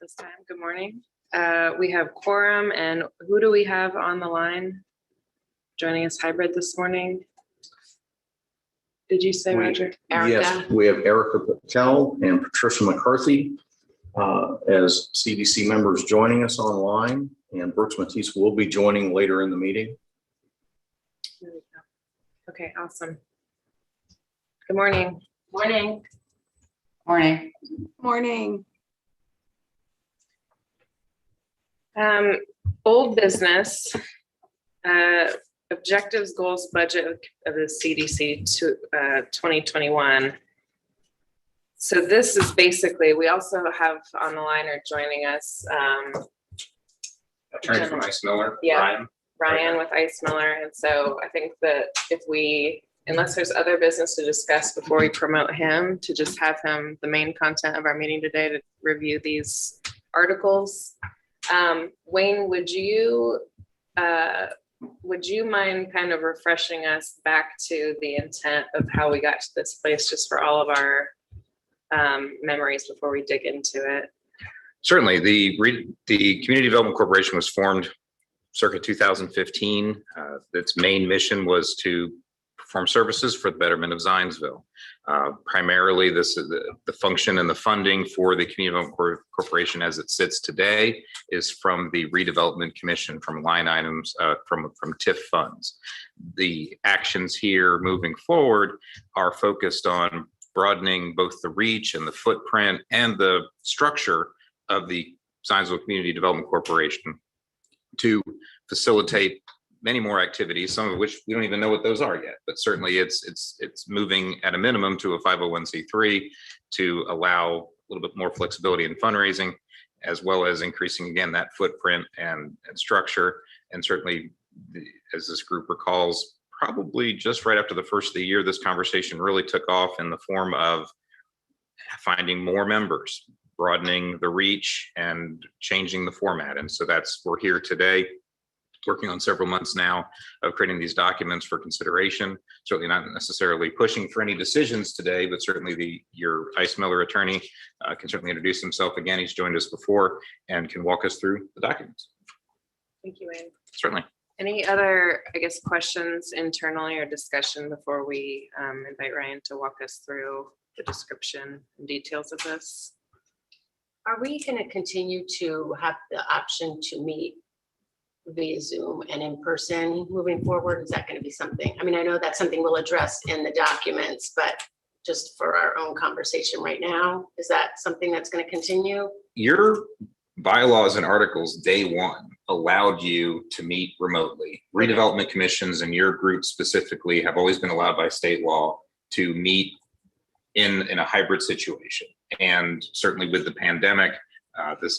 this time. Good morning. We have quorum, and who do we have on the line joining us hybrid this morning? Did you say, Roger? Erica? Yes, we have Erica Patel and Patricia McCarthy as CDC members joining us online, and Brooks Matisse will be joining later in the meeting. There we go. Okay, awesome. Good morning. Morning. Morning. Morning. Old business, objectives, goals, budget of the CDC to 2021. So this is basically, we also have on the line or joining us. Attorney from Ice Miller, yeah, Ryan with Ice Miller. And so I think that if we, unless there's other business to discuss before we promote him, to just have him the main content of our meeting today to review these articles. Wayne, would you mind kind of refreshing us back to the intent of how we got to this place, just for all of our memories before we dig into it? Certainly. The Community Development Corporation was formed circa 2015. Its main mission was to perform services for the betterment of Zionsville. Primarily, this is the function and the funding for the Community Development Corporation as it sits today is from the Redevelopment Commission, from line items from TIF funds. The actions here moving forward are focused on broadening both the reach and the footprint and the structure of the Zionsville Community Development Corporation to facilitate many more activities, some of which we don't even know what those are yet, but certainly it's moving at a minimum to a 501c3 to allow a little bit more flexibility in fundraising, as well as increasing again that footprint and structure. And certainly, as this group recalls, probably just right after the first of the year, this conversation really took off in the form of finding more members, broadening the reach, and changing the format. And so we're here today, working on several months now of creating these documents for consideration. Certainly not necessarily pushing for any decisions today, but certainly your Ice Miller attorney can certainly introduce himself again. He's joined us before and can walk us through the documents. Thank you, Wayne. Certainly. Any other, I guess, questions internally or discussion before we invite Ryan to walk us through the description and details of this? Are we going to continue to have the option to meet via Zoom and in person moving forward? Is that going to be something? I mean, I know that's something we'll address in the documents, but just for our own conversation right now, is that something that's going to continue? Your bylaws and articles day one allowed you to meet remotely. Redevelopment commissions and your group specifically have always been allowed by state law to meet in a hybrid situation. And certainly with the pandemic,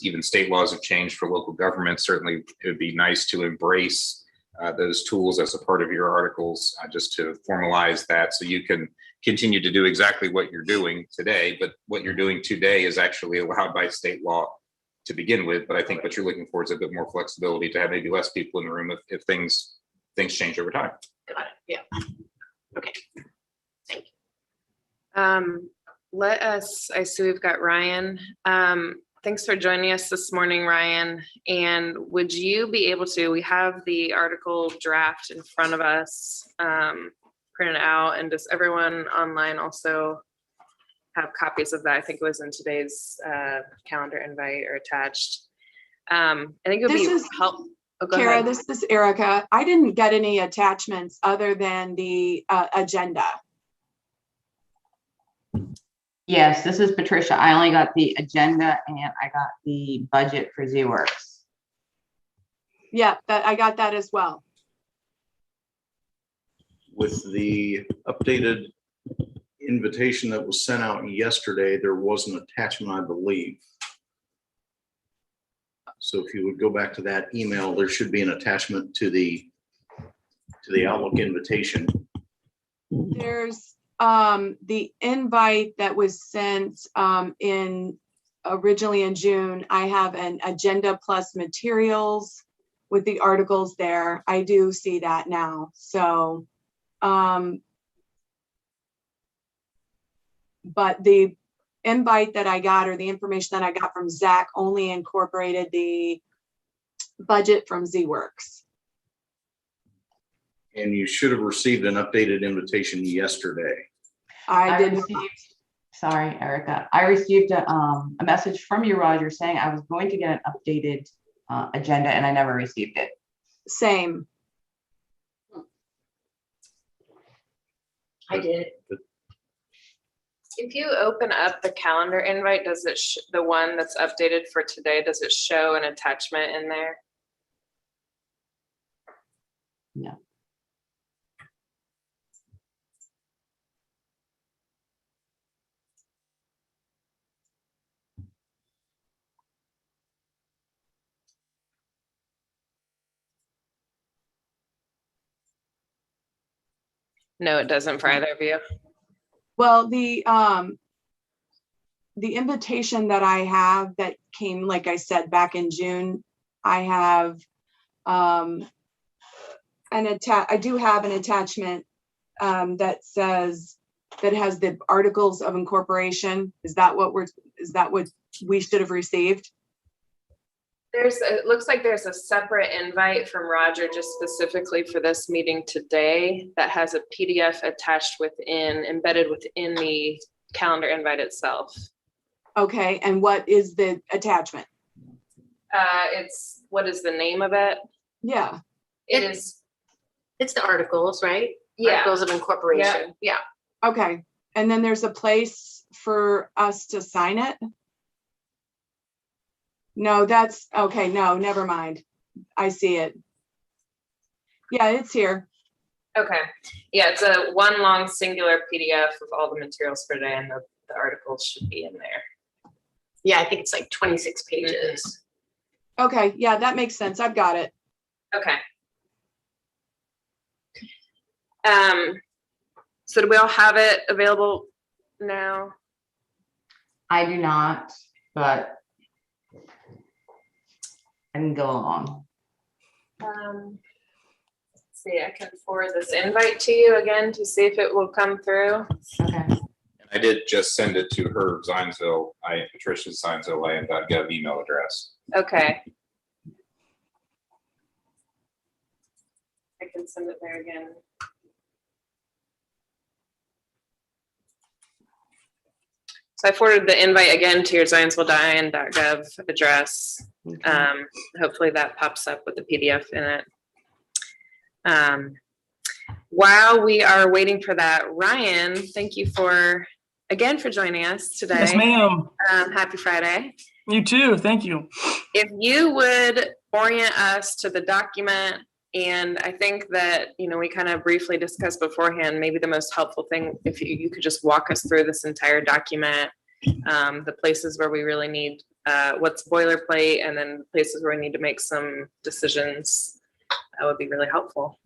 even state laws have changed for local governments. Certainly it would be nice to embrace those tools as a part of your articles, just to formalize that so you can continue to do exactly what you're doing today. But what you're doing today is actually allowed by state law to begin with. But I think what you're looking for is a bit more flexibility to have maybe less people in the room if things change over time. Got it. Yeah. Okay. Thank you. I see we've got Ryan. Thanks for joining us this morning, Ryan. And would you be able to, we have the article draft in front of us, printed out, and does everyone online also have copies of that? I think it was in today's calendar invite or attached. I think it would be helpful. Oh, Kara, ahead. this is Erica. I didn't get any attachments other than the agenda. Yes, this is Patricia. I only got the agenda and I got the budget for ZWorks. Yeah, I got that as well. With the updated invitation that was sent out yesterday, there was an attachment, I believe. So if you would go back to that email, there should be an attachment to the Outlook invitation. There's the invite that was sent originally in June. I have an agenda plus materials with the articles there. I do see that now. So, but the invite that I got, or the information that I got from Zach, only incorporated the budget from ZWorks. And you should have received an updated invitation yesterday. I did. Sorry, Erica. I received a message from you, Roger, saying I was going to get an updated agenda, and I never received it. Same. I did. If you open up the calendar invite, does it, the one that's updated for today, does it show an attachment in there? No. No, it doesn't for either of you. Well, the invitation that I have that came, like I said, back in June, I have I do have an attachment that says, that has the articles of incorporation. Is that what we should have received? It looks like there's a separate invite from Roger just specifically for this meeting today that has a PDF attached embedded within the calendar invite itself. Okay, and what is the attachment? What is the name of it? Yeah. It's the articles, right? Yeah. Articles of incorporation. Yeah. Okay, and then there's a place for us to sign it? No, that's, okay, no, never mind. I see it. Yeah, it's here. Okay. Yeah, it's a one long singular PDF of all the materials for today, and the articles should be in there. Yeah, I think it's like 26 pages. Okay, yeah, that makes sense. I've got it. Okay. So do we all have it available now? I do not, but I can go along. Let's see, I can forward this invite to you again to see if it will come through. Okay. And I did just send it to her Zionsville, Patricia's Zionsville.gov email address. Okay. I can send it there again. So I forwarded the invite again to your Zionsville.in.gov address. Okay. Hopefully that pops up with the PDF in it. While we are waiting for that, Ryan, thank you again for joining us today. Yes, ma'am. Happy Friday. You too. Thank you. If you would orient us to the document, and I think that, we kind of briefly discussed beforehand, maybe the most helpful thing, if you could just walk us through this entire document, the places where we really need what's boilerplate, and then places where we need to make some decisions, that would be really helpful.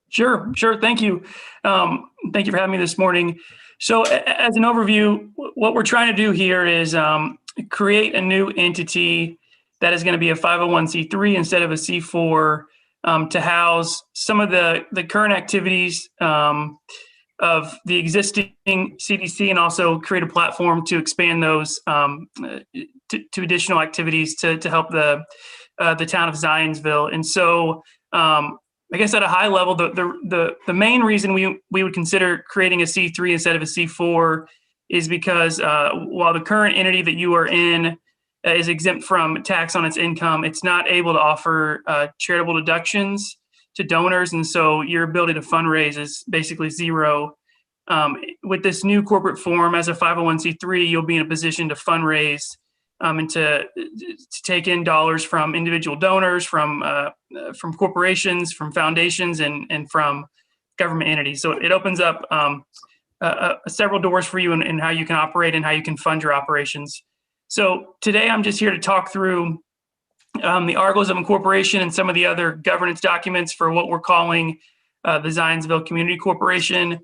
Sure. Thank you. Thank you for having me this morning. So as an overview, what we're trying to do here is create a new entity that is going to be a 501c3 instead of a C4, to house some of the current activities of the existing CDC, and also create a platform to expand those to additional activities to help the town of Zionsville. And so I guess at a high level, the main reason we would consider creating a C3 instead of a C4 is because while the current entity that you are in is exempt from tax on its income, it's not able to offer charitable deductions to donors. And so your ability to fundraise is basically zero. With this new corporate form as a 501c3, you'll be in a position to fundraise and to take in dollars from individual donors, from corporations, from foundations, and from government entities. So it opens up several doors for you in how you can operate and how you can fund your operations. So today I'm just here to talk through the articles of incorporation and some of the other governance documents for what we're calling the Zionsville Community Corporation.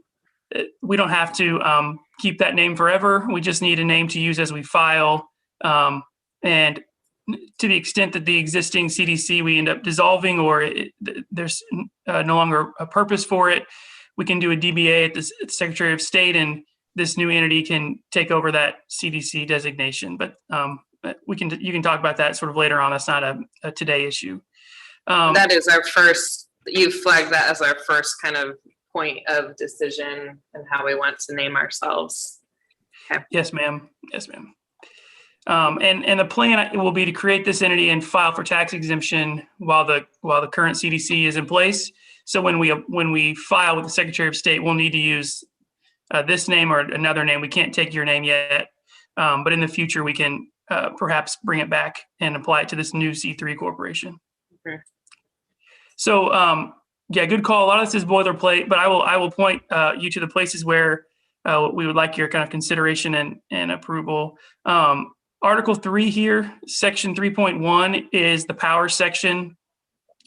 We don't have to keep that name forever. We just need a name to use as we file. And to the extent that the existing CDC we end up dissolving, or there's no longer a purpose for it, we can do a DBA at the Secretary of State and this new entity can take over that CDC designation. But you can talk about that sort of later on. That's not a today issue. That is our first, you flagged that as our first kind of point of decision and how we want to name ourselves. Okay. Yes, ma'am. Yes, ma'am. And the plan will be to create this entity and file for tax exemption while the current CDC is in place. So when we file with the Secretary of State, we'll need to use this name or another name. We can't take your name yet, but in the future we can perhaps bring it back and apply it to this new C3 corporation. Okay. So yeah, good call. A lot of this is boilerplate, but I will point you to the places where we would like your kind of consideration and approval. Article 3 here, section 3.1 is the power section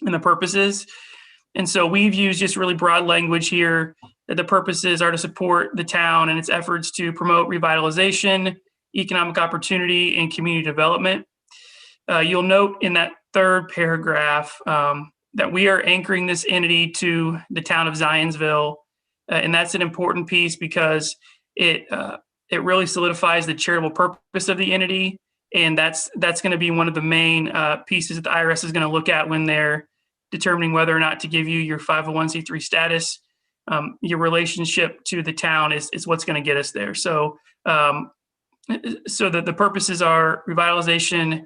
and the purposes. And so we've used just really broad language here that the purposes are to support the town and its efforts to promote revitalization, economic opportunity, and community development. You'll note in that third paragraph that we are anchoring this entity to the town of Zionsville. And that's an important piece because it really solidifies the charitable purpose of the entity. And that's going to be one of the main pieces that the IRS is going to look at when they're determining whether or not to give you your 501c3 status. Your relationship to the town is what's going to get us there. So the purposes are revitalization,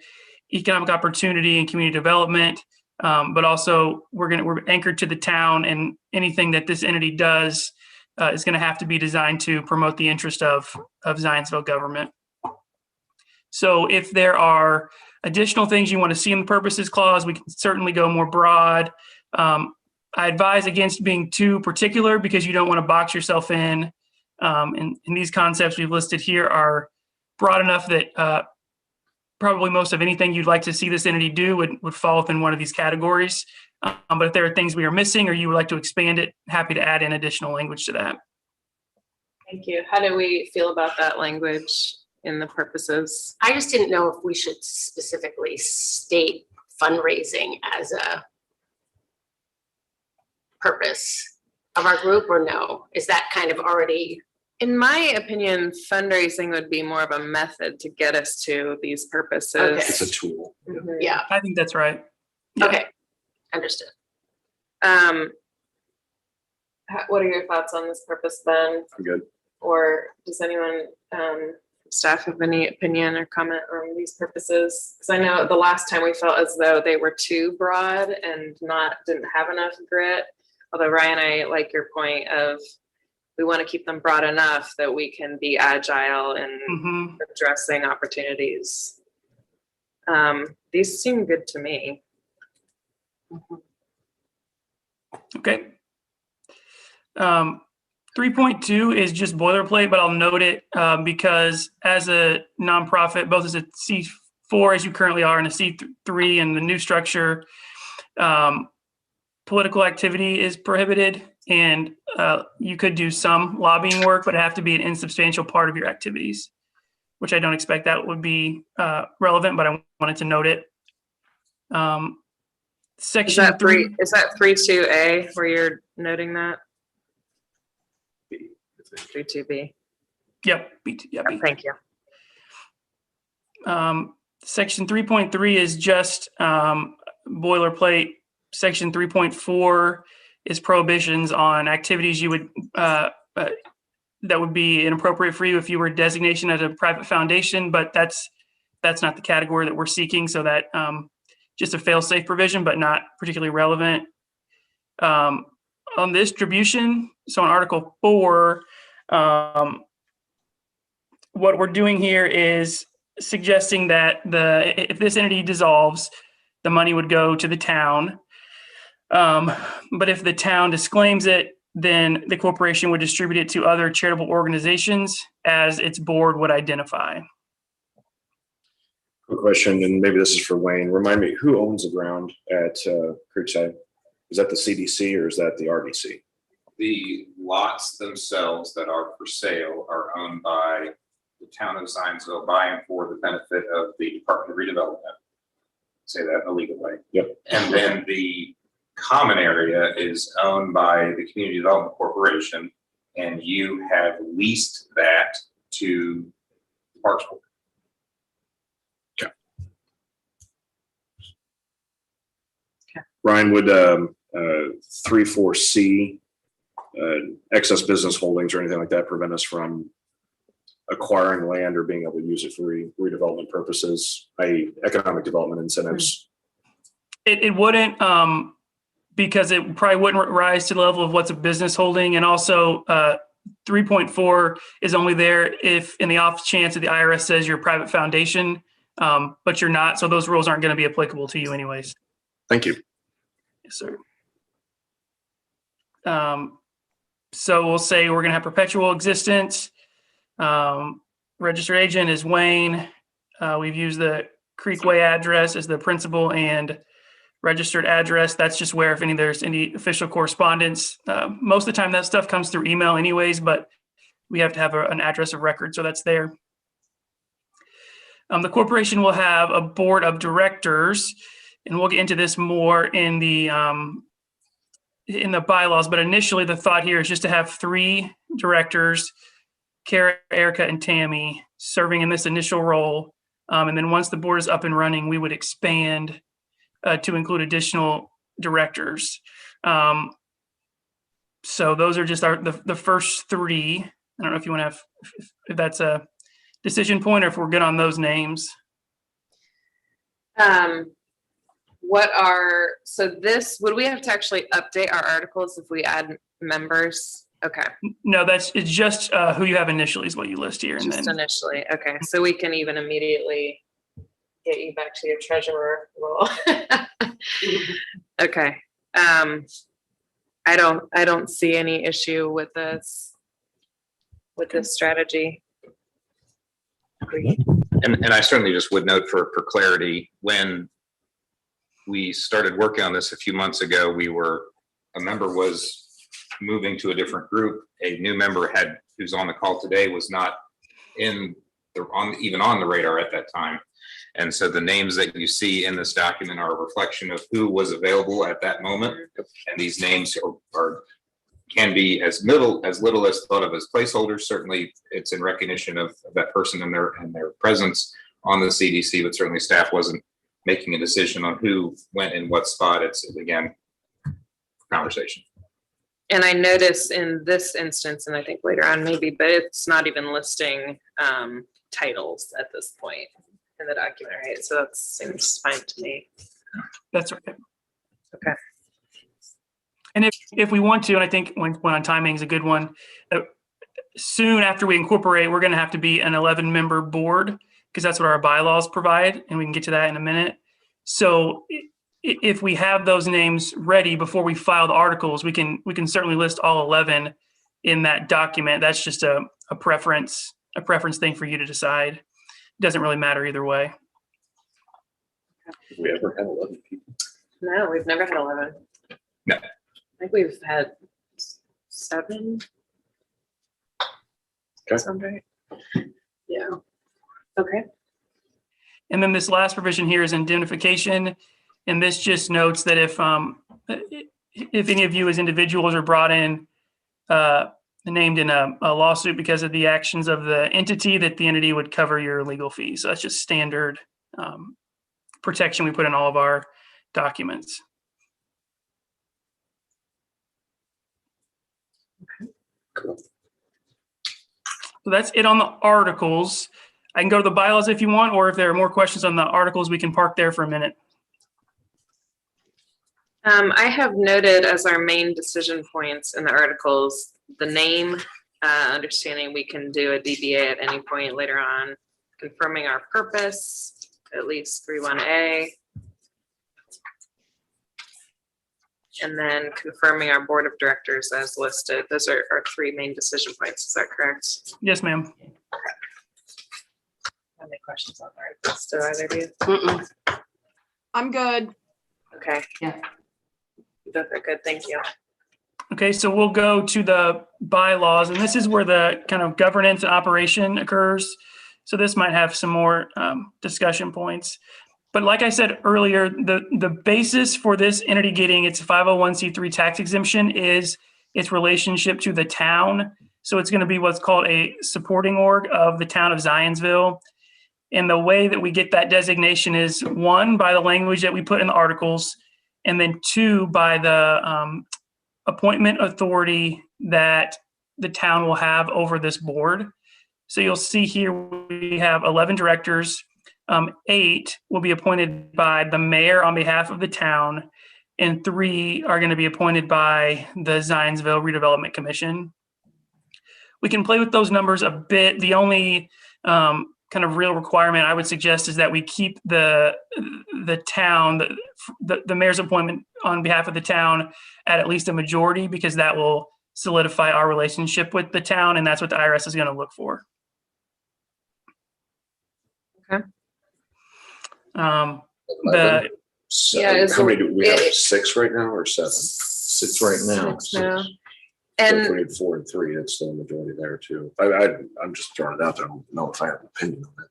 economic opportunity, and community development. But also we're anchored to the town, and anything that this entity does is going to have to be designed to promote the interest of Zionsville government. So if there are additional things you want to see in the purposes clause, we can certainly go more broad. I advise against being too particular because you don't want to box yourself in. And these concepts we've listed here are broad enough that probably most of anything you'd like to see this entity do would fall within one of these categories. But if there are things we are missing or you would like to expand it, happy to add in additional language to that. Thank you. How do we feel about that language in the purposes? I just didn't know if we should specifically state fundraising as a purpose of our group, or no? Is that kind of already? In my opinion, fundraising would be more of a method to get us to these purposes. Okay. It's a tool. Mhm. Yeah, I think that's right. Yeah. okay, understood. What are your thoughts on this purpose, Ben? I'm good. Or does anyone, staff have any opinion or comment on these purposes? Because I know the last time we felt as though they were too broad and didn't have enough grit. Although Ryan, I like your point of we want to keep them broad enough that we can be agile in addressing opportunities. These seem good to me. Okay. 3.2 is just boilerplate, but I'll note it because as a nonprofit, both as a C4 as you currently are and a C3 in the new structure, political activity is prohibited, and you could do some lobbying work, but it have to be an insubstantial part of your activities, which I don't expect that would be relevant, but I wanted to note it. Section Is that 3.2A where you're noting that? 3.2B. Yep. Yep. Thank you. Section 3.3 is just boilerplate. Section 3.4 is prohibitions on activities you would that would be inappropriate for you if you were designation as a private foundation, but that's not the category that we're seeking. So that just a fail-safe provision, but not particularly relevant. On the distribution, so in Article 4, what we're doing here is suggesting that if this entity dissolves, the money would go to the town. But if the town disclaims it, then the corporation would distribute it to other charitable organizations as its board would identify. Quick question, and maybe this is for Wayne. Remind me, who owns the ground at Creekside? Is that the CDC or is that the RDC? The lots themselves that are for sale are owned by the town of Zionsville by and for the benefit of the Department of Redevelopment. Say that in a legal way. Yep. And then the common area is owned by the Community Development Corporation and you have leased that to Parks Board. Ryan, would 3(4)C excess business holdings or anything like that prevent us from acquiring land or being able to use it for redevelopment purposes, i.e. economic development incentives? It wouldn't, because it probably wouldn't rise to the level of what's a business holding. And also 3.4 is only there if in the off chance that the IRS says you're a private foundation, but you're not. So those rules aren't going to be applicable to you anyways. Thank you. Yes, sir. So we'll say we're going to have perpetual existence. Registered agent is Wayne. We've used the Creekway address as the principal and registered address. That's just where if there's any official correspondence. Most of the time that stuff comes through email anyways, but we have to have an address of record. So that's there. The corporation will have a board of directors, and we'll get into this more in the bylaws, but initially the thought here is just to have 3 directors, Kara, Erica, and Tammy, serving in this initial role. And then once the board is up and running, we would expand to include additional directors. So those are just the first 3. I don't know if you want to have, if that's a decision point or if we're good on those names. Would we have to actually update our articles if we add members? Okay. No, it's just who you have initially is what you list here. And Just then initially. Okay. So we can even immediately get you back to your treasurer role. Okay. I don't see any issue with this strategy. And I certainly just would note for clarity, when we started working on this a few months ago, a member was moving to a different group. A new member who's on the call today was not even on the radar at that time. And so the names that you see in this document are a reflection of who was available at that moment. And these names can be as little as thought of as placeholders. Certainly it's in recognition of that person and their presence on the CDC, but certainly staff wasn't making a decision on who went in what spot. It's again, conversation. And I notice in this instance, and I think later on maybe, but it's not even listing titles at this point in the document, right? So that seems fine to me. that's okay. Okay. And if we want to, and I think one on timing is a good one, soon after we incorporate, we're going to have to be an 11-member board because that's what our bylaws provide. And we can get to that in a minute. So if we have those names ready before we file the articles, we can certainly list all 11 in that document. That's just a preference thing for you to decide. It doesn't really matter either way. Have we ever had 11 people? No, we've never had 11. No. I think we've had 7. Okay. Sound right? Yeah. Okay. And then this last provision here is indemnification. And this just notes that if any of you as individuals are brought in, named in a lawsuit because of the actions of the entity, that the entity would cover your legal fees. So that's just standard protection we put in all of our documents. Cool. So that's it on the articles. I can go to the bylaws if you want, or if there are more questions on the articles, we can park there for a minute. I have noted as our main decision points in the articles, the name, understanding we can do a DBA at any point later on, confirming our purpose, at least 3(1)A, and then confirming our board of directors as listed. Those are our 3 main decision points. Is that correct? Yes, ma'am. Any questions on the articles? Do either of you? Mm-mm. I'm good. Okay. Yeah. You both are good. Thank you. Okay, so we'll go to the bylaws, and this is where the kind of governance and operation occurs. So this might have some more discussion points. But like I said earlier, the basis for this entity getting its 501c3 tax exemption is its relationship to the town. So it's going to be what's called a supporting org of the town of Zionsville. And the way that we get that designation is, one, by the language that we put in the articles, and then two, by the appointment authority that the town will have over this board. So you'll see here we have 11 directors. 8 will be appointed by the mayor on behalf of the town, and 3 are going to be appointed by the Zionsville Redevelopment Commission. We can play with those numbers a bit. The only kind of real requirement I would suggest is that we keep the town, the mayor's appointment on behalf of the town at least a majority, because that will solidify our relationship with the town, and that's what the IRS is going to look for. Okay. The Yeah, How many do we have? 6 right now or 7? 6 right now. 6 now. So And if we need 4 and 3, it's still a majority there too. I'm just throwing it out there. I don't know if I have an opinion on it.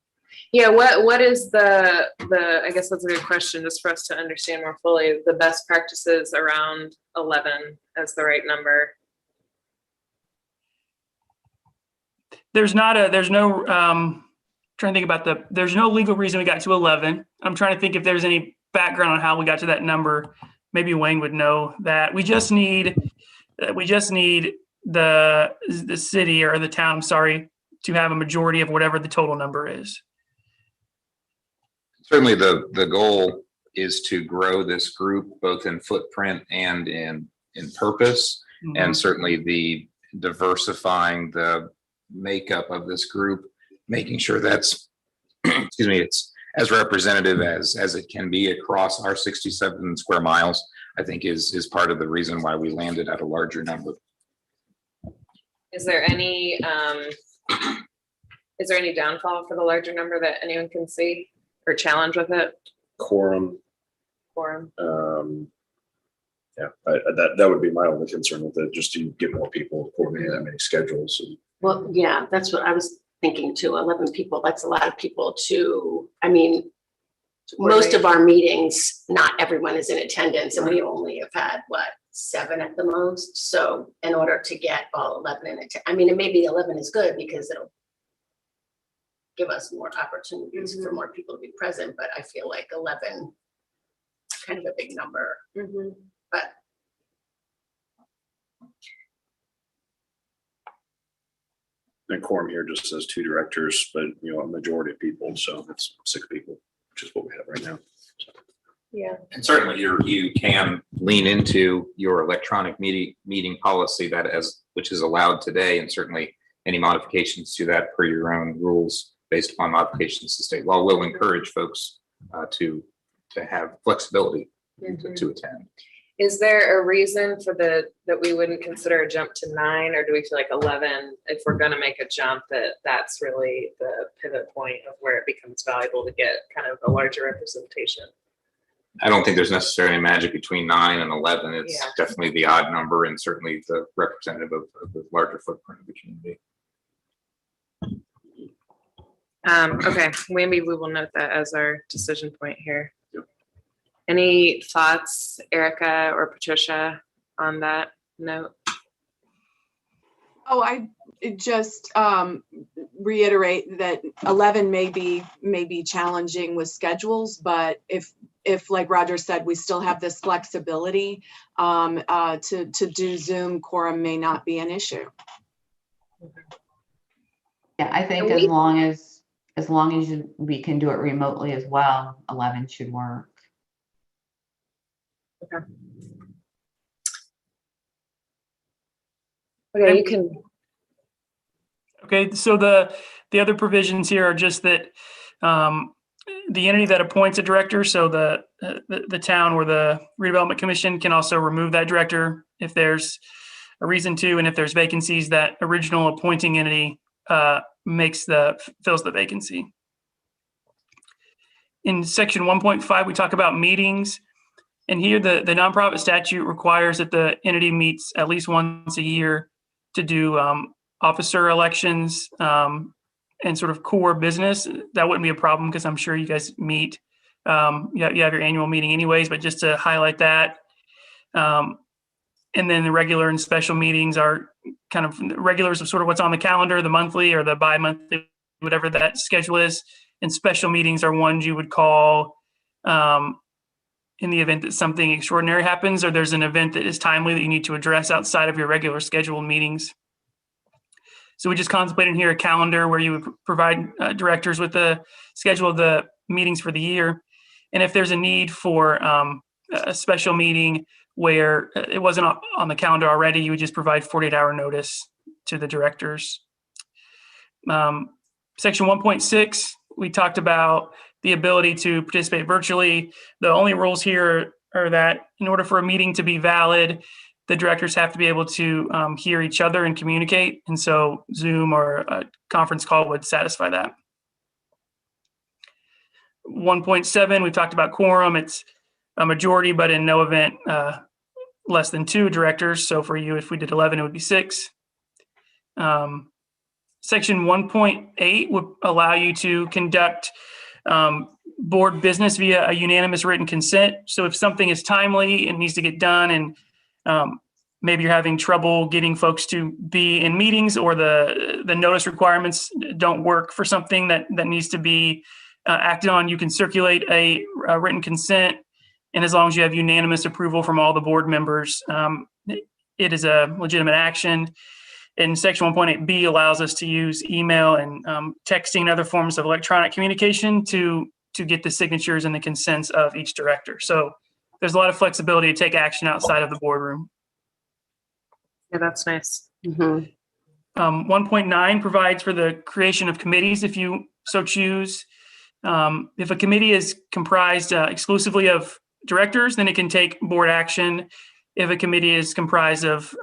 yeah, what is the, I guess that's a good question, just for us to understand more fully, the best practices around 11 as the right number? there's no trying to think about there's no legal reason we got to 11. I'm trying to think if there's any background on how we got to that number. Maybe Wayne would know that. We just need the city or the town, I'm sorry, to have a majority of whatever the total number is. Certainly the goal is to grow this group both in footprint and in purpose. And certainly the diversifying the makeup of this group, making sure that's, excuse me, it's as representative as it can be across our 67 square miles, I think is part of the reason why we landed at a larger number. Is there any downfall for the larger number that anyone can see or challenge with it? Quorum. Quorum. Yeah, that would be my only concern with it, just to get more people coordinating that many schedules. Well, yeah, that's what I was thinking too. 11 people, that's a lot of people to, I mean, most of our meetings, not everyone is in attendance, and we only have had, 7 at the most. So in order to get all 11 in attendance, I mean, and maybe 11 is good because it'll give us more opportunities for more people to be present, but I feel like 11 is kind of a big number. But And quorum here just says 2 directors, but a majority of people, so it's 6 people, which is what we have right now. Yeah. And certainly you can lean into your electronic meeting policy which is allowed today, and certainly any modifications to that per your own rules based upon modifications to state law will encourage folks to have flexibility to attend. Is there a reason for that we wouldn't consider a jump to 9, or do we feel like 11, if we're going to make a jump, that's really the pivot point of where it becomes valuable to get kind of a larger representation? I don't think there's necessarily magic between 9 and 11. It's Yeah. definitely the odd number, and certainly the representative of the larger footprint of the community. Okay, maybe we will note that as our decision point here. Any thoughts, Erica or Patricia, on that note? Oh, I just reiterate that 11 may be challenging with schedules, but if like Roger said, we still have this flexibility to do Zoom, quorum may not be an issue. Yeah, I think And as long as we can do it remotely as well, 11 should work. Okay, you can. Okay, so the other provisions here are just that the entity that appoints a director, so the town or the redevelopment commission can also remove that director if there's a reason to, and if there's vacancies, that original appointing entity fills the vacancy. In section 1.5, we talk about meetings, and here the nonprofit statute requires that the entity meets at least once a year to do officer elections and sort of core business. That wouldn't be a problem because I'm sure you guys meet. You have your annual meeting anyways, but just to highlight that. And then the regular and special meetings are kind of regulars of sort of what's on the calendar, the monthly or the bi-monthly, whatever that schedule is. And special meetings are ones you would call in the event that something extraordinary happens or there's an event that is timely that you need to address outside of your regular scheduled meetings. So we just contemplated here a calendar where you would provide directors with the schedule of the meetings for the year. And if there's a need for a special meeting where it wasn't on the calendar already, you would just provide 48-hour notice to the directors. Section 1.6, we talked about the ability to participate virtually. The only rules here are that in order for a meeting to be valid, the directors have to be able to hear each other and communicate. And so Zoom or a conference call would satisfy that. 1.7, we've talked about quorum. It's a majority, but in no event less than 2 directors. So for you, if we did 11, it would be 6. Section 1.8 would allow you to conduct board business via a unanimous written consent. So if something is timely and needs to get done and maybe you're having trouble getting folks to be in meetings or the notice requirements don't work for something that needs to be acted on, you can circulate a written consent. And as long as you have unanimous approval from all the board members, it is a legitimate action. And Section 1.8B allows us to use email and texting and other forms of electronic communication to get the signatures and the consents of each director. So there's a lot of flexibility to take action outside of the boardroom. Yeah, that's nice. 1.9 provides for the creation of committees if you so choose. If a committee is comprised exclusively of directors, then it can take board action. If a committee is comprised of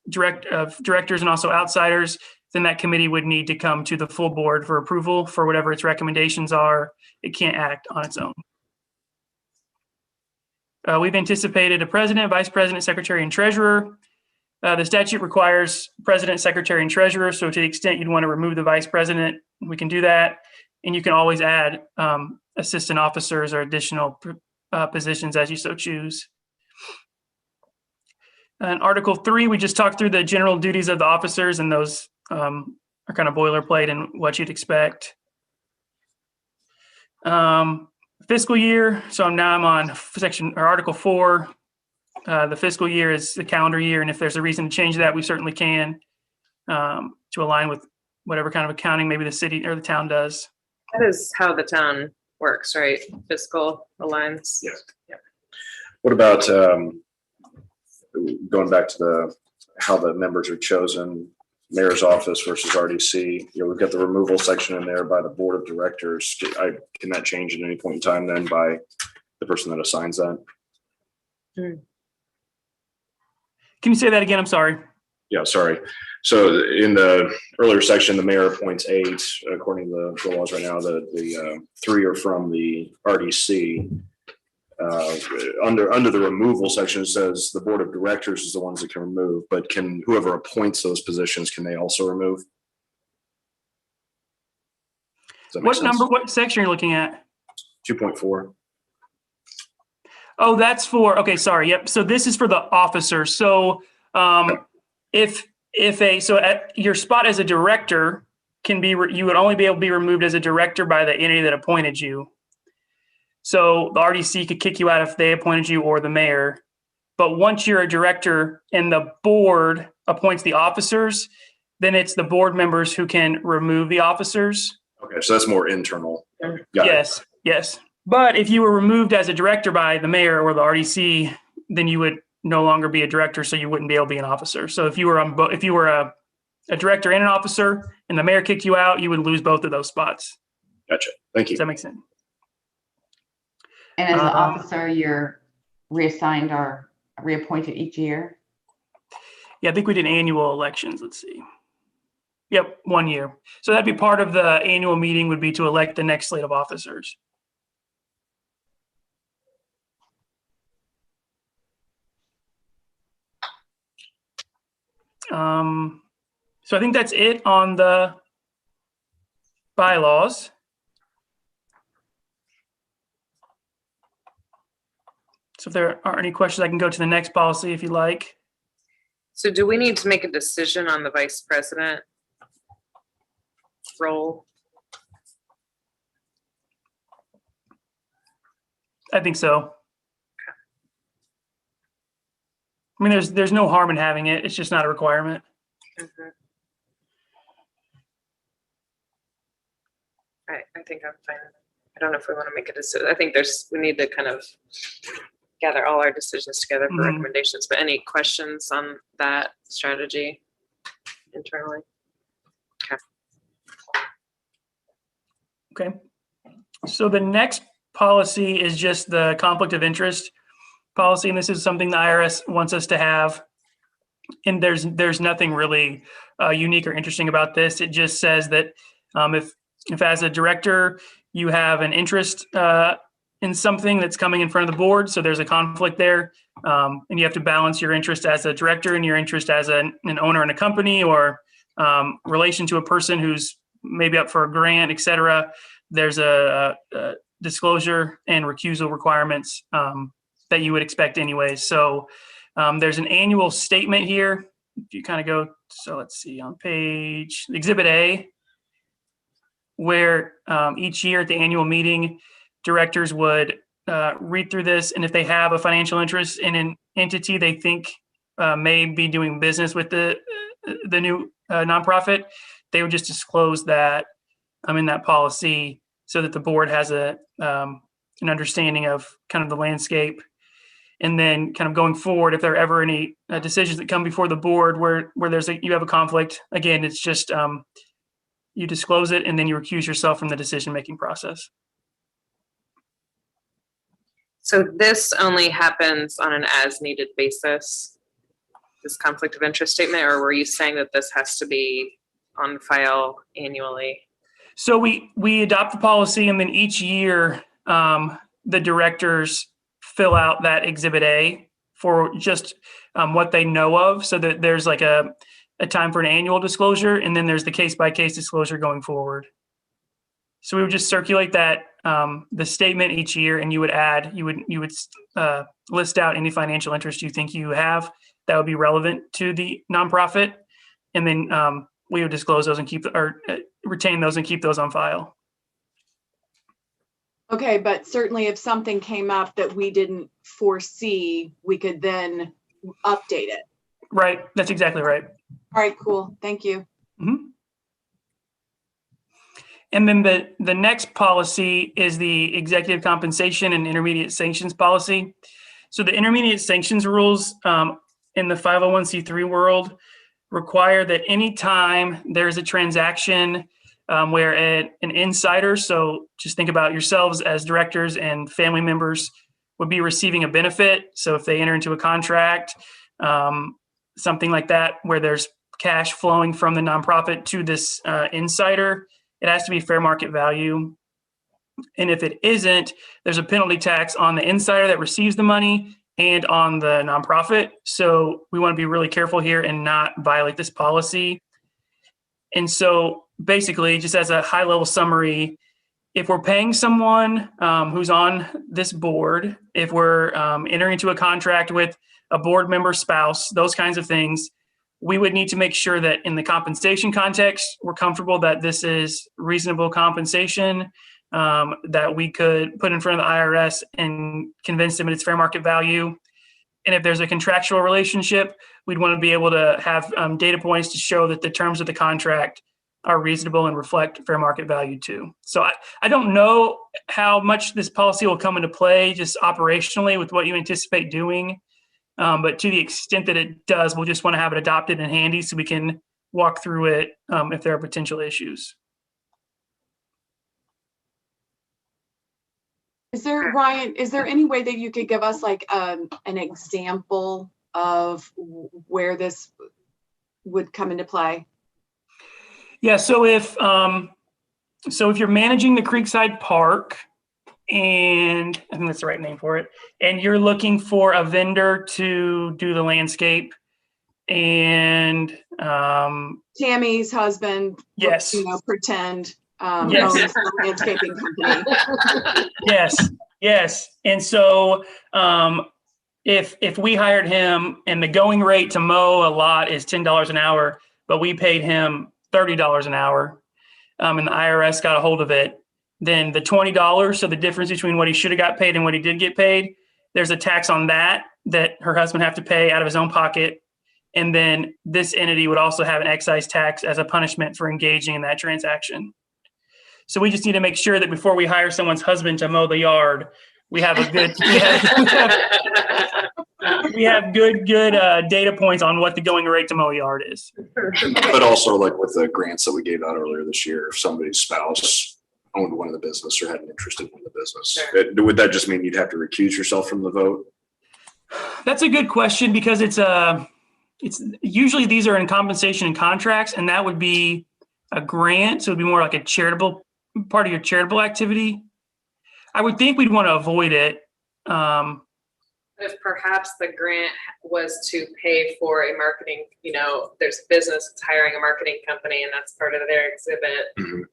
directors and also outsiders, then that committee would need to come to the full board for approval for whatever its recommendations are. It can't act on its own. We've anticipated a president, vice president, secretary, and treasurer. The statute requires president, secretary, and treasurer. So to the extent you'd want to remove the vice president, we can do that. And you can always add assistant officers or additional positions as you so choose. And Article 3, we just talked through the general duties of the officers, and those are kind of boilerplate and what you'd expect. Fiscal year. So now I'm on Article 4. The fiscal year is the calendar year, and if there's a reason to change that, we certainly can to align with whatever kind of accounting maybe the city or the town does. That is how the town works, right? Fiscal aligns. Yes. Yeah. What about going back to how the members are chosen, mayor's office versus RDC? We've got the removal section in there by the board of directors. Can that change at any point in time then by the person that assigns that? Can you say that again? I'm sorry. Yeah, sorry. So in the earlier section, the mayor appoints 8, according to the laws right now. The 3 are from the RDC. Under the removal section, it says the board of directors is the ones that can remove, but can whoever appoints those positions, can they also remove? What number, what section are you looking at? 2.4. Oh, that's for, okay, sorry. Yep. So this is for the officer. So your spot as a director can be, you would only be able to be removed as a director by the entity that appointed you. So the RDC could kick you out if they appointed you or the mayor. But once you're a director and the board appoints the officers, then it's the board members who can remove the officers. Okay, so that's more internal. Yes, yes. But if you were removed as a director by the mayor or the RDC, then you would no longer be a director, so you wouldn't be able to be an officer. So if you were a director and an officer and the mayor kicked you out, you would lose both of those spots. Gotcha. Thank you. Does that make sense? And as an officer, you're reassigned or reappointed each year? Yeah, I think we did annual elections. Let's see. Yep, 1 year. So that'd be part of the annual meeting would be to elect the next slate of officers. So I think that's it on the bylaws. So if there aren't any questions, I can go to the next policy if you like. So do we need to make a decision on the vice president role? I think so. I mean, there's no harm in having it. It's just not a requirement. Mhm. I think I'm fine. I don't know if we want to make a decision. I think we need to kind of gather all our decisions together for Mhm. recommendations, but any questions on that strategy internally? Okay. So the next policy is just the conflict of interest policy, and this is something the IRS wants us to have. And there's nothing really unique or interesting about this. It just says that if as a director you have an interest in something that's coming in front of the board, so there's a conflict there, and you have to balance your interest as a director and your interest as an owner in a company or relation to a person who's maybe up for a grant, et cetera. There's a disclosure and recusal requirements that you would expect anyway. So there's an annual statement here. If you kind of go, so let's see on page Exhibit A, where each year at the annual meeting, directors would read through this, and if they have a financial interest in an entity they think may be doing business with the new nonprofit, they would just disclose that in that policy so that the board has an understanding of kind of the landscape. And then kind of going forward, if there are ever any decisions that come before the board where you have a conflict, again, it's just you disclose it and then you recuse yourself from the decision-making process. So this only happens on an as-needed basis, this conflict of interest statement, or were you saying that this has to be on file annually? So we adopt the policy, and then each year the directors fill out that Exhibit A for just what they know of, so that there's like a time for an annual disclosure, and then there's the case-by-case disclosure going forward. So we would just circulate that the statement each year, and you would list out any financial interest you think you have that would be relevant to the nonprofit, and then we would disclose those and retain those and keep those on file. Okay, but certainly if something came up that we didn't foresee, we could then update it. Right, that's exactly right. All right, cool. Thank you. Mm-hmm. And then the next policy is the executive compensation and intermediate sanctions policy. So the intermediate sanctions rules in the 501c3 world require that any time there's a transaction where an insider, so just think about yourselves as directors and family members, would be receiving a benefit. So if they enter into a contract, something like that, where there's cash flowing from the nonprofit to this insider, it has to be fair market value. And if it isn't, there's a penalty tax on the insider that receives the money and on the nonprofit. So we want to be really careful here and not violate this policy. And so basically, just as a high level summary, if we're paying someone who's on this board, if we're entering into a contract with a board member spouse, those kinds of things, we would need to make sure that in the compensation context, we're comfortable that this is reasonable compensation that we could put in front of the IRS and convince them it's fair market value. And if there's a contractual relationship, we'd want to be able to have data points to show that the terms of the contract are reasonable and reflect fair market value too. So I don't know how much this policy will come into play just operationally with what you anticipate doing. But to the extent that it does, we'll just want to have it adopted and handy so we can walk through it if there are potential issues. Ryan, is there any way that you could give us like an example of where this would come into play? Yeah, so if you're managing the Creekside Park, and I think that's the right name for it, and you're looking for a vendor to do the landscape, and Tammy's husband, yes, pretend yes, owns a landscaping company. yes, and so if we hired him and the going rate to mow a lot is $10 an hour, but we paid him $30 an hour, and the IRS got a hold of it, then the $20, so the difference between what he should have got paid and what he did get paid, there's a tax on that her husband have to pay out of his own pocket. And then this entity would also have an excise tax as a punishment for engaging in that transaction. So we just need to make sure that before we hire someone's husband to mow the yard, we have a good, we have good data points on what the going rate to mow a yard is. But also like with the grants that we gave out earlier this year, if somebody's spouse owned one of the business or had an interest in one of the business, would that just mean you'd have to recuse yourself from the vote? That's a good question, because it's usually these are in compensation and contracts, and that would be a grant. So it'd be more like a charitable part of your charitable activity. I would think we'd want to avoid it. If perhaps the grant was to pay for a marketing, there's a business that's hiring a marketing company and that's part of their exhibit. Mhm.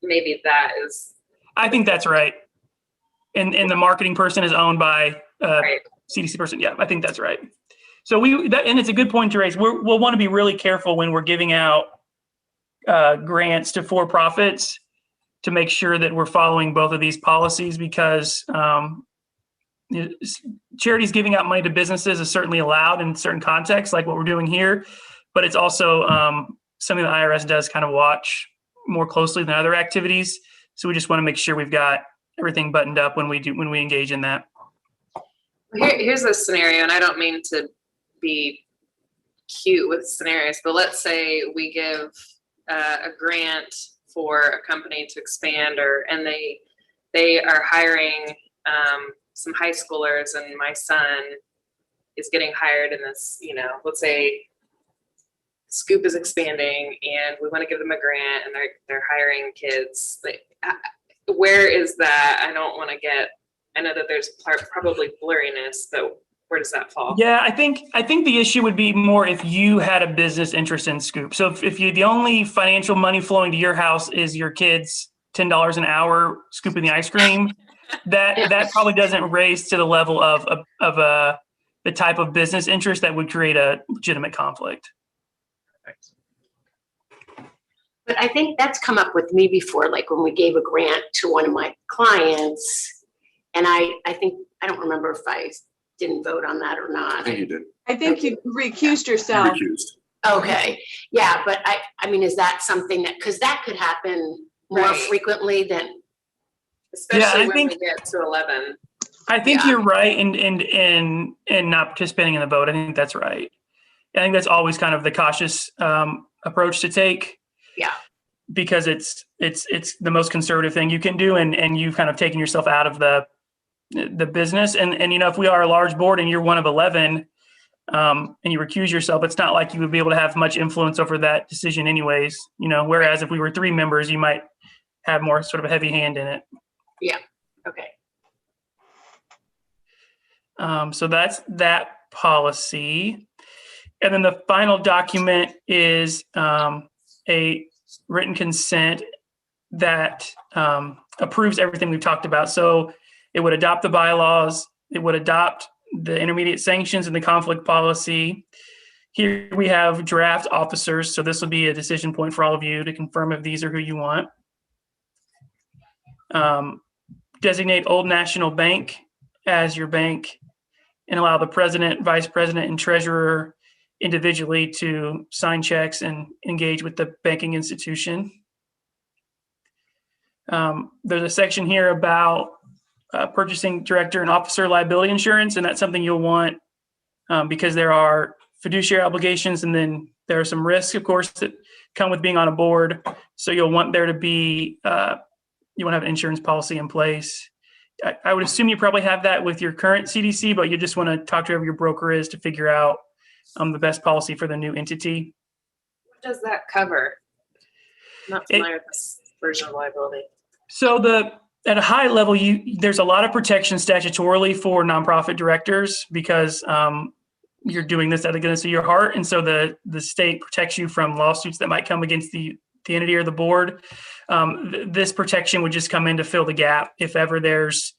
Maybe that is. I think that's right. And the marketing person is owned by Right. CDC person. Yeah, I think that's right. So and it's a good point to raise. We'll want to be really careful when we're giving out grants to for-profits to make sure that we're following both of these policies, because charities giving out money to businesses is certainly allowed in certain contexts, like what we're doing here, but it's also something the IRS does kind of watch more closely than other activities. So we just want to make sure we've got everything buttoned up when we engage in that. Here's a scenario, and I don't mean to be cute with scenarios, but let's say we give a grant for a company to expand, and they are hiring some high schoolers, and my son is getting hired in this, let's say Scoop is expanding and we want to give them a grant, and they're hiring kids. Where is that? I don't want to I know that there's probably blurriness, but where does that fall? Yeah, I think the issue would be more if you had a business interest in Scoop. So if you, the only financial money flowing to your house is your kids $10 an hour scooping the ice cream, that probably doesn't raise to the level of the type of business interest that would create a legitimate conflict. But I think that's come up with me before, like when we gave a grant to one of my clients. And I think, I don't remember if I didn't vote on that or I not. think you did. I think you recused yourself. Recused. Okay, yeah, but I mean, is that something because that could happen more Right. frequently than, Especially when we get to 11. I think Yeah. you're right in not participating in the vote. I think that's right. I think that's always kind of the cautious approach to take. Yeah. Because it's the most conservative thing you can do, and you've kind of taken yourself out of the business. And if we are a large board and you're one of 11, and you recuse yourself, it's not like you would be able to have much influence over that decision anyways. Whereas if we were 3 members, you might have more sort of a heavy hand in it. okay. So that's that policy. And then the final document is a written consent that approves everything we've talked about. So it would adopt the bylaws, it would adopt the intermediate sanctions and the conflict policy. Here we have draft officers. So this will be a decision point for all of you to confirm if these are who you want. Designate Old National Bank as your bank and allow the president, vice president, and treasurer individually to sign checks and engage with the banking institution. There's a section here about purchasing director and officer liability insurance, and that's something you'll want because there are fiduciary obligations, and then there are some risks, of course, that come with being on a board. So you'll want there to be, you want to have an insurance policy in place. I would assume you probably have that with your current CDC, but you just want to talk to whoever your broker is to figure out the best policy for the new entity. What does that cover? I'm not familiar with this version of liability. So at a high level, there's a lot of protection statutorily for nonprofit directors because you're doing this out of the goodness of your heart. And so the state protects you from lawsuits that might come against the entity or the board. This protection would just come in to fill the gap if ever there's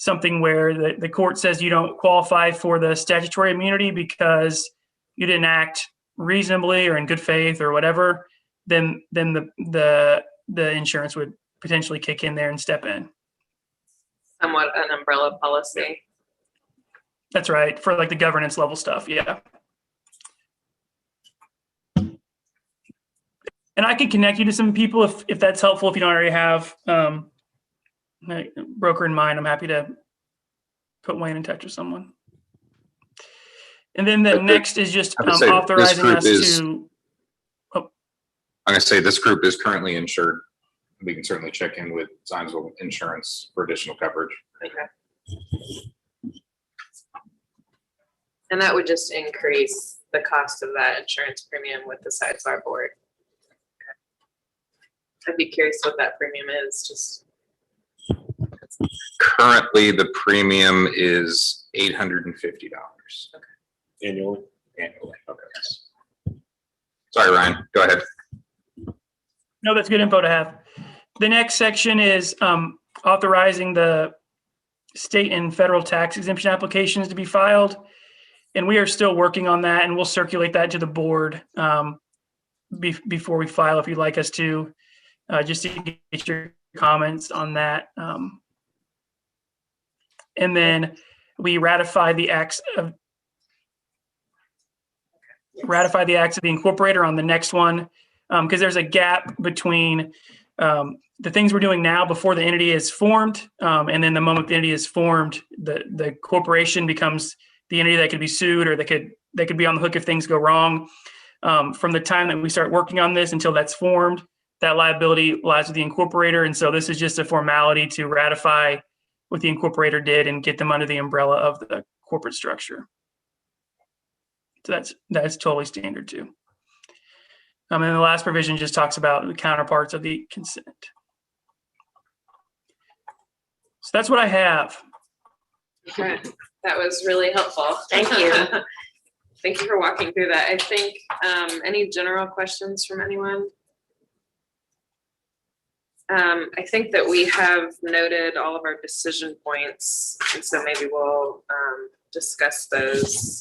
something where the court says you don't qualify for the statutory immunity because you didn't act reasonably or in good faith or whatever, then the insurance would potentially kick in there and step in. Somewhat an umbrella policy. That's right, for like the governance level stuff, yeah. And I can connect you to some people if that's helpful, if you don't already have a broker in mind. I'm happy to put Wayne in touch with someone. And then the next is just I would say authorizing this us group is- to, I'm gonna say this group is currently insured. We can certainly check in with Zionsville Insurance for additional coverage. Okay. And that would just increase the cost of that insurance premium with the sidebar board. Okay. I'd be curious what that premium is, just. Currently, the premium is $850 Annually. annually. Okay. Sorry, Ryan, go ahead. no, that's good info to have. The next section is authorizing the state and federal tax exemption applications to be filed. And we are still working on that, and we'll circulate that to the board before we file, if you'd like us to, just to get your comments on that. And then we ratify the acts of the incorporator on the next one, because there's a gap between the things we're doing now before the entity is formed, and then the moment the entity is formed, the corporation becomes the entity that could be sued, or they could be on the hook if things go wrong. From the time that we start working on this until that's formed, that liability lies with the incorporator. And so this is just a formality to ratify what the incorporator did and get them under the umbrella of the corporate structure. So that's totally standard too. And the last provision just talks about the counterparts of the consent. So that's what I have. Okay. That was really helpful. Thank you. Thank you for walking through that. I think any general questions from anyone? I think that we have noted all of our decision points, and so maybe we'll discuss those.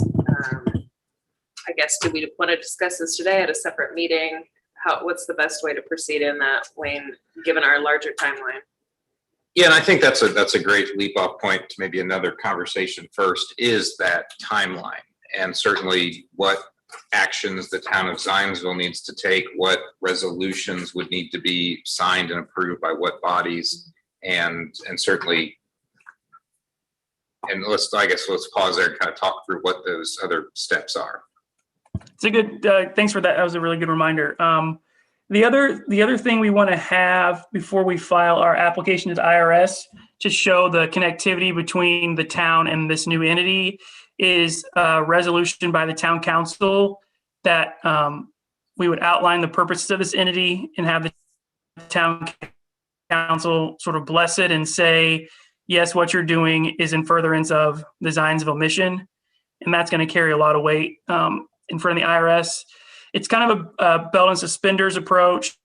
I guess, do we want to discuss this today at a separate meeting? What's the best way to proceed in that, Wayne, given our larger timeline? Yeah, and I think that's a great leap off point to maybe another conversation first, is that timeline, and certainly what actions the town of Zionsville needs to take, what resolutions would need to be signed and approved by what bodies, and certainly, and let's pause there and kind of talk through what those other steps are. It's a good, thanks for that. That was a really good reminder. The other thing we want to have before we file our application to the IRS to show the connectivity between the town and this new entity is a resolution by the town council that we would outline the purposes of this entity and have the town council sort of bless it and say, yes, what you're doing is in furtherance of the Zionsville mission. And that's going to carry a lot of weight in front of the IRS. It's kind of a belt and suspenders approach.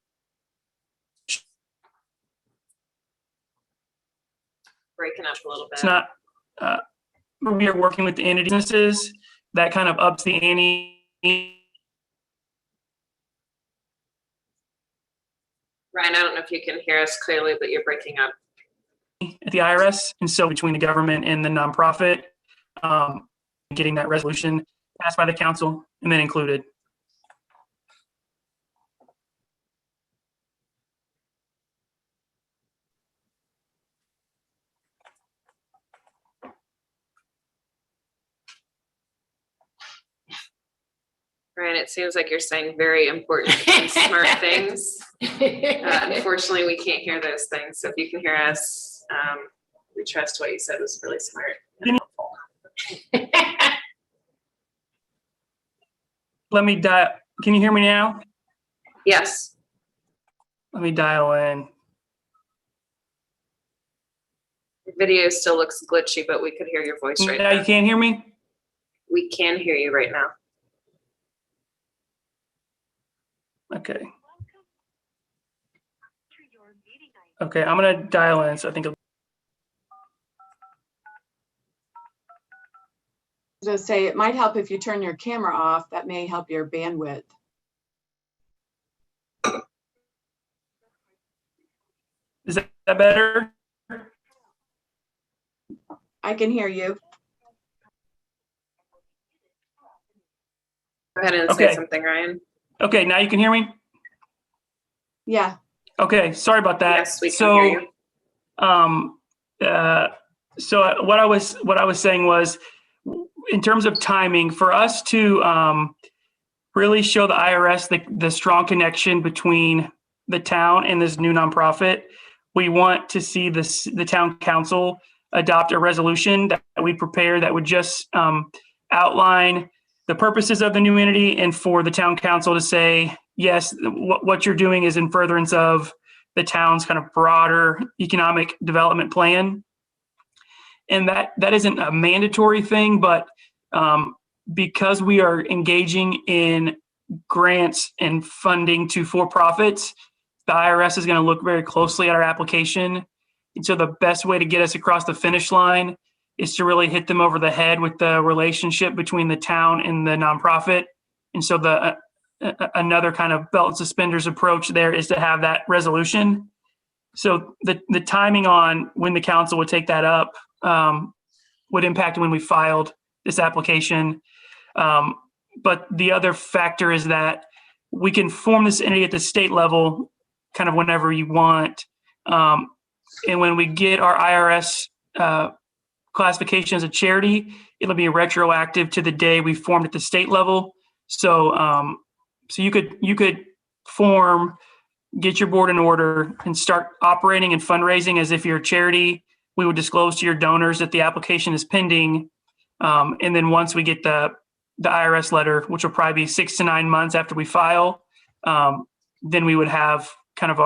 Breaking up a little bit. It's not, we are working with the entity businesses that kind of ups the ante. Ryan, I don't know if you can hear us clearly, but you're breaking up. At the IRS. And so between the government and the nonprofit, getting that resolution passed by the council and then included. Ryan, it seems like you're saying very important and smart things. Unfortunately, we can't hear those things. So if you can hear us, we trust what you said was really smart and helpful. Let me dial. Can you hear me now? Yes. Let me dial in. Your video still looks glitchy, but we could hear your voice right Now now. you can't hear me? We can hear you right now. Okay. Okay, I'm gonna dial in. So I think. Just say it might help if you turn your camera off. That may help your bandwidth. Is that better? I can hear you. Go ahead and Okay. say something, Ryan. Okay, now you can hear me? Yeah. Okay, sorry about that. Yes, we can hear you. So what I was saying was, in terms of timing, for us to really show the IRS the strong connection between the town and this new nonprofit, we want to see the town council adopt a resolution that we prepare that would just outline the purposes of the new entity, and for the town council to say, yes, what you're doing is in furtherance of the town's kind of broader economic development plan. And that isn't a mandatory thing, but because we are engaging in grants and funding to for-profits, the IRS is going to look very closely at our application. And so the best way to get us across the finish line is to really hit them over the head with the relationship between the town and the nonprofit. And so another kind of belt and suspenders approach there is to have that resolution. So the timing on when the council would take that up would impact when we filed this application. But the other factor is that we can form this entity at the state level kind of whenever you want. And when we get our IRS classification as a charity, it'll be retroactive to the day we formed at the state level. So you could form, get your board in order, and start operating and fundraising as if you're a charity. We would disclose to your donors that the application is pending. And then once we get the IRS letter, which will probably be 6 to 9 months after we file, then we would have kind of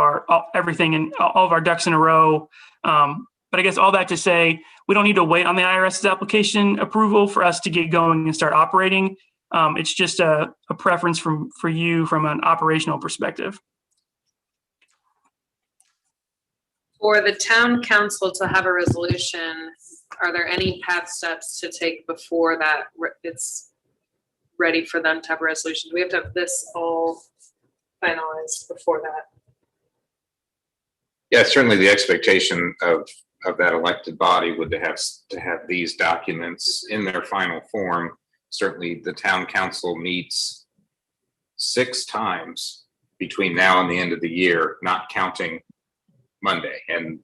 everything and all of our ducks in a row. But I guess all that to say, we don't need to wait on the IRS's application approval for us to get going and start operating. It's just a preference for you from an operational perspective. For the town council to have a resolution, are there any path steps to take before that it's ready for them to have a resolution? Do we have to have this all finalized before that? Yeah, certainly the expectation of that elected body would to have these documents in their final form. Certainly the town council meets 6 times between now and the end of the year, not counting Monday. And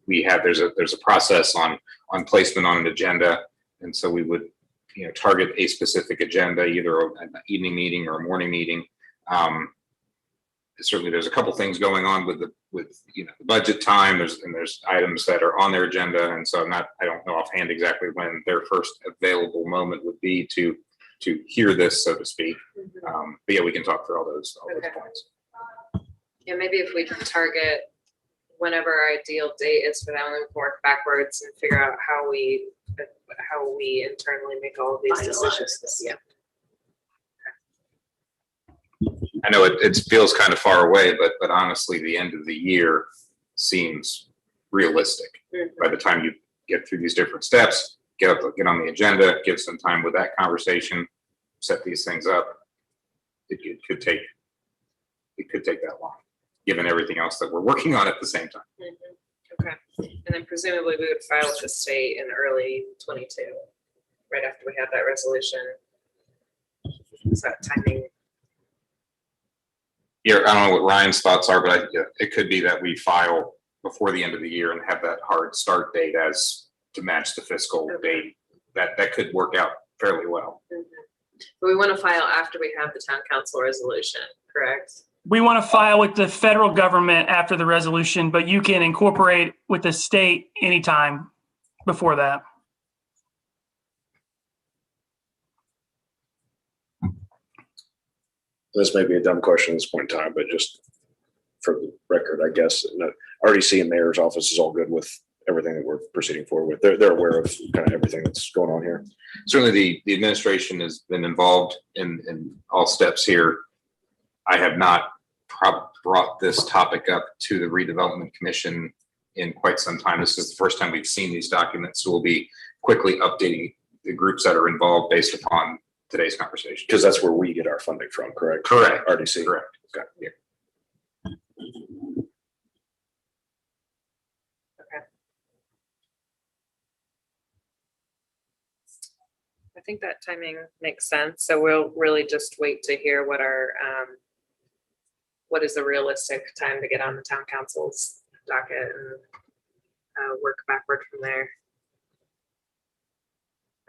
there's a process on placement on an agenda. And so we would, target a specific agenda, either an evening meeting or a morning meeting. Certainly there's a couple things going on with the budget time. There's items that are on their agenda. And so I don't know offhand exactly when their first available moment would be to hear this, so to speak. But yeah, we can talk through all those points. Yeah, maybe if we can target whenever our ideal date is for them, and we can work backwards and figure out how we internally make all of these decisions. Yeah. I know it feels kind of far away, but honestly, the end of the year seems realistic. By the time you get through these different steps, get on the agenda, give some time with that conversation, set these things up, it could take that long, given everything else that we're working on at the same time. Okay, and then presumably we would file with the state in early 22, right after we have that resolution. Is that timing? Yeah, I don't know what Ryan's thoughts are, but it could be that we file before the end of the year and have that hard start date as to match the fiscal date. That could work out fairly well. But we want to file after we have the town council resolution, correct? We want to file with the federal government after the resolution, but you can incorporate with the state anytime before that. This may be a dumb question at this point in time, but just for the record, I guess, RDC and mayor's office is all good with everything that we're proceeding forward with. They're aware of kind of everything that's going on here. Certainly the administration has been involved in all steps here. I have not brought this topic up to the redevelopment commission in quite some time. This is the first time we've seen these documents, so we'll be quickly updating the groups that are involved based upon today's conversation. Because that's where we get our funding from, correct? Correct. RDC. Correct. Okay. Yeah. I think that timing makes sense. So we'll really just wait to hear what our, what is the realistic time to get on the town council's docket and work backward from there.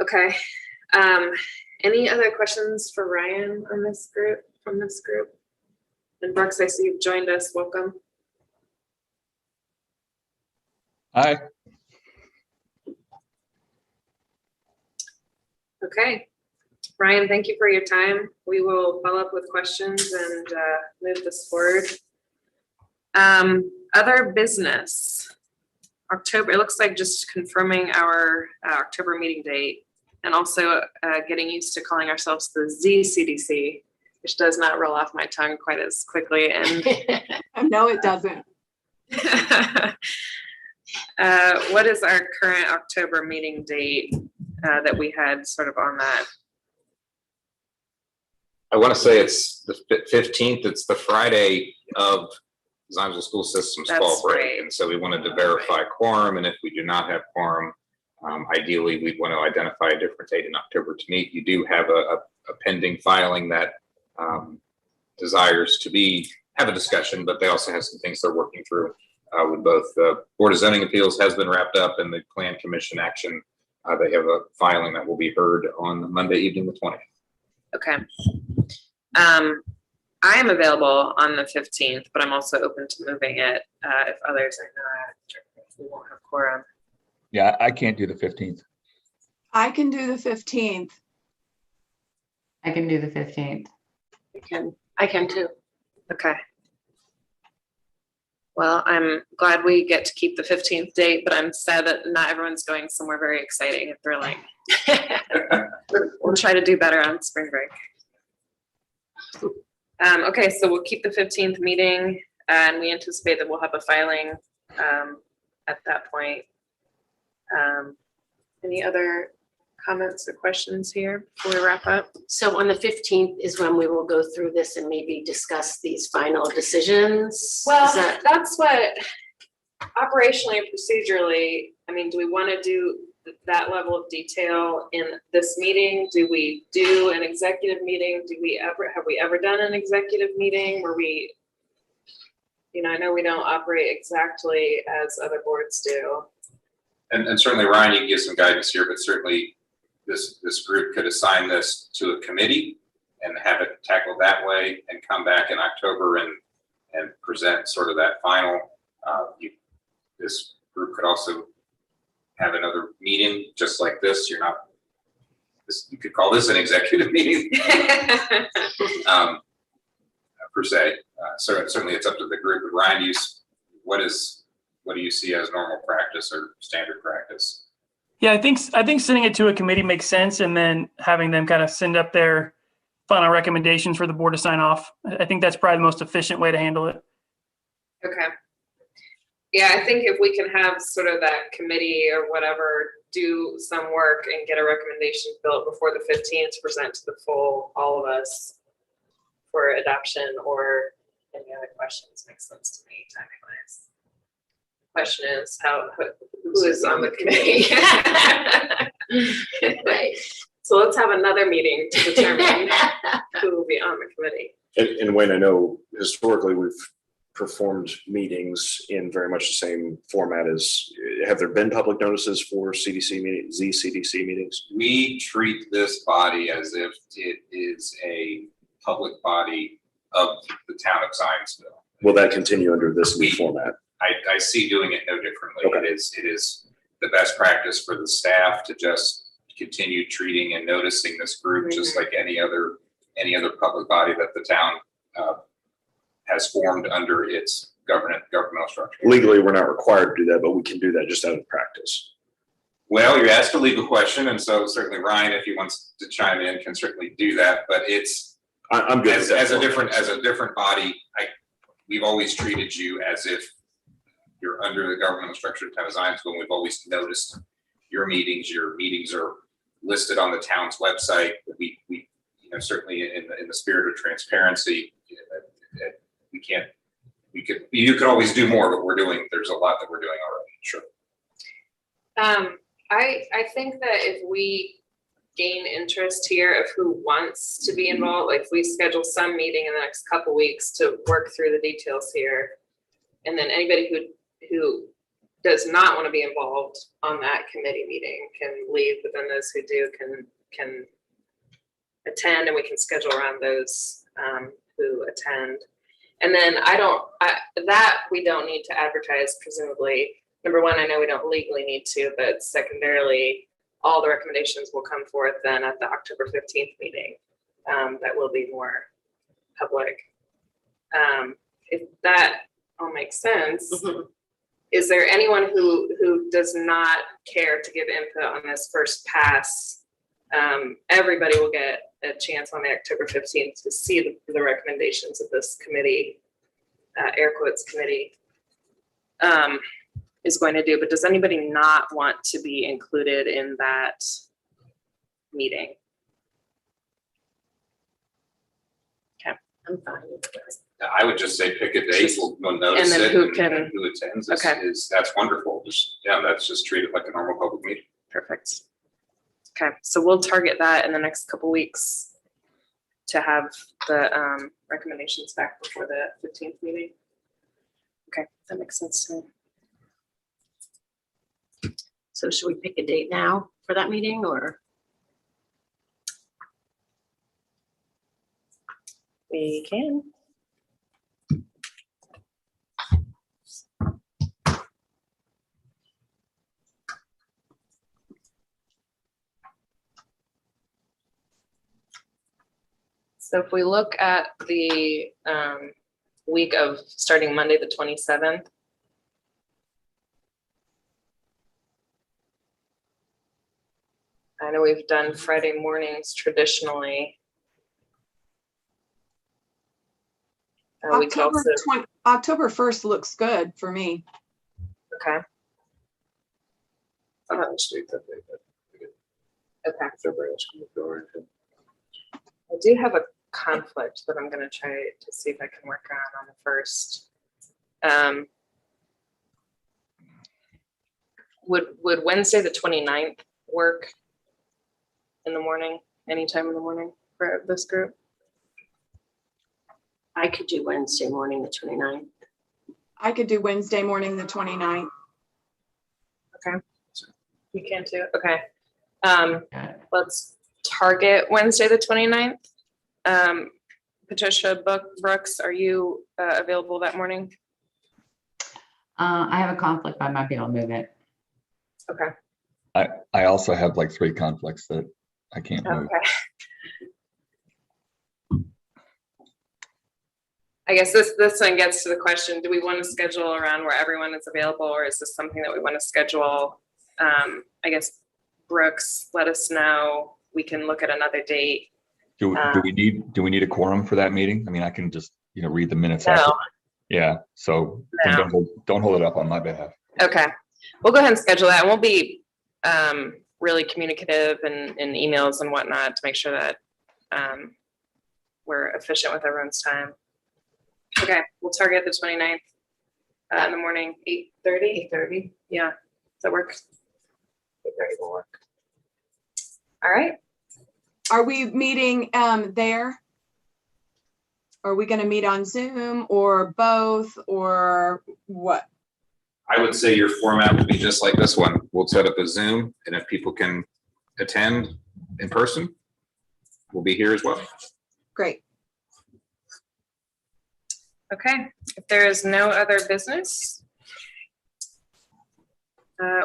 Okay. Any other questions for Ryan on this group, from this group? And Brooks, I see you've joined us. Welcome. Hi. Okay. Ryan, thank you for your time. We will follow up with questions and move this forward. Other business. October, it looks like just confirming our October meeting date and also getting used to calling ourselves the ZCDC, which does not roll off my tongue quite as quickly. And No, it doesn't. what is our current October meeting date that we had sort of on that? I want to say it's the 15th. It's the Friday of Zionsville School System's That's fall break. right. And so we wanted to verify quorum. And if we do not have quorum, ideally, we'd want to identify a different date in October to meet. You do have a pending filing that desires to have a discussion, but they also have some things they're working through with both the Board of Zoning Appeals has been wrapped up and the Plan Commission action. They have a filing that will be heard on Monday evening, the 20th. Okay. I am available on the 15th, but I'm also open to moving it if others are not, if we won't have quorum. Yeah, I can't do the 15th. I can do the 15th. I can do the 15th. I can too. Okay. Well, I'm glad we get to keep the 15th date, but I'm sad that not everyone's going somewhere very exciting and thrilling. We'll try to do better on spring break. Okay, so we'll keep the 15th meeting and we anticipate that we'll have a filing at that point. Any other comments or questions here before we wrap up? So on the 15th is when we will go through this and maybe discuss these final decisions? Well, Is that- that's what operationally and procedurally, I mean, do we want to do that level of detail in this meeting? Do we do an executive meeting? Have we ever done an executive meeting where we, I know we don't operate exactly as other boards do. And certainly, Ryan, you can give some guidance here, but certainly this group could assign this to a committee and have it tackled that way and come back in October and present sort of that final. This group could also have another meeting just like this. You could call this an executive meeting per se. Certainly it's up to the group. But Ryan, what do you see as normal practice or standard practice? Yeah, I think sending it to a committee makes sense, and then having them kind of send up their final recommendations for the board to sign off. I think that's probably the most efficient way to handle it. Okay. Yeah, I think if we can have sort of that committee or whatever do some work and get a recommendation built before the 15th to present to the all of us for adoption or any other questions, makes sense to me timing wise. Question is who is on the committee? Right. So let's have another meeting to determine who will be on the committee. And Wayne, I know historically we've performed meetings in very much the same format as, have there been public notices for ZCDC meetings? We treat this body as if it is a public body of the town of Zionsville. Will that continue under this new format? I see doing it no differently. Okay. It is the best practice for the staff to just continue treating and noticing this group just like any other public body that the town has formed under its governmental structure. Legally, we're not required to do that, but we can do that just out of practice. Well, you're asked a legal question, and so certainly Ryan, if he wants to chime in, can certainly do that. But I'm good with that. as a different body. We've always treated you as if you're under the governmental structure of the town of Zionsville, and we've always noticed your meetings. Your meetings are listed on the town's website. We certainly in the spirit of transparency, you could always do more, but there's a lot that we're doing already. Sure. I think that if we gain interest here of who wants to be involved, like if we schedule some meeting in the next couple weeks to work through the details here, and then anybody who does not want to be involved on that committee meeting can leave, but then those who do can attend, and we can schedule around those who attend. And then that we don't need to advertise, presumably. Number one, I know we don't legally need to, but secondarily, all the recommendations will come forth then at the October 15th meeting. That will be more public. If that all makes sense, is there anyone who does not care to give input on this first pass? Everybody will get a chance on the October 15th to see the recommendations of this committee, air quotes committee, is going to do. But does anybody not want to be included in that meeting? Okay, I'm fine with this. I would just say pick a date, we'll notice and then it, who and can- who attends Okay. that's wonderful. That's just treated like a normal public meeting. perfect. Okay, so we'll target that in the next couple weeks to have the recommendations back before the 15th meeting. Okay, that makes sense to me. So should we pick a date now for that meeting, or? We can. So if we look at the week of starting Monday, the 27th, I know we've done Friday mornings traditionally. We could also, October 1st looks good for me. okay, I'm not street that day, but okay. everybody else can go around. I do have a conflict that I'm gonna try to see if I can work on the first. Would Wednesday, the 29th work in the morning, anytime in the morning for this group? I could do Wednesday morning, the 29th. I could do Wednesday morning, the 29th. You can too, okay. Let's target Wednesday, the 29th. Patricia Brooks, are you available that morning? I have a conflict, but I might be able to move it. Okay, I also have like 3 conflicts that I can't move. okay. I guess this one gets to the question, do we want to schedule around where everyone is available, or is this something that we want to schedule? I guess Brooks, let us know. We can look at another date. Do we need a quorum for that meeting? I mean, I can just, read the minutes. No. after. Yeah, so then No. don't hold it up on my behalf. Okay, we'll go ahead and schedule that. We'll be really communicative in emails and whatnot to make sure that we're efficient with everyone's time. Okay, we'll target the 29th in the morning, 8:30. 8:30. Yeah, does that work? 8:30 will work. All right. Are we meeting there? Are we going to meet on Zoom or both, or what? I would say your format would be just like this one. We'll set up a Zoom, and if people can attend in person, we'll be here as well. Great. Okay, if there is no other business,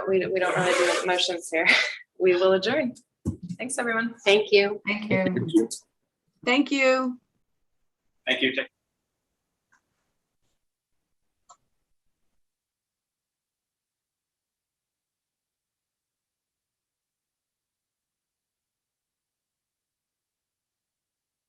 we don't really do motions here. We will adjourn. Thanks, everyone. Thank you. Thank you. Thank you. Thank you.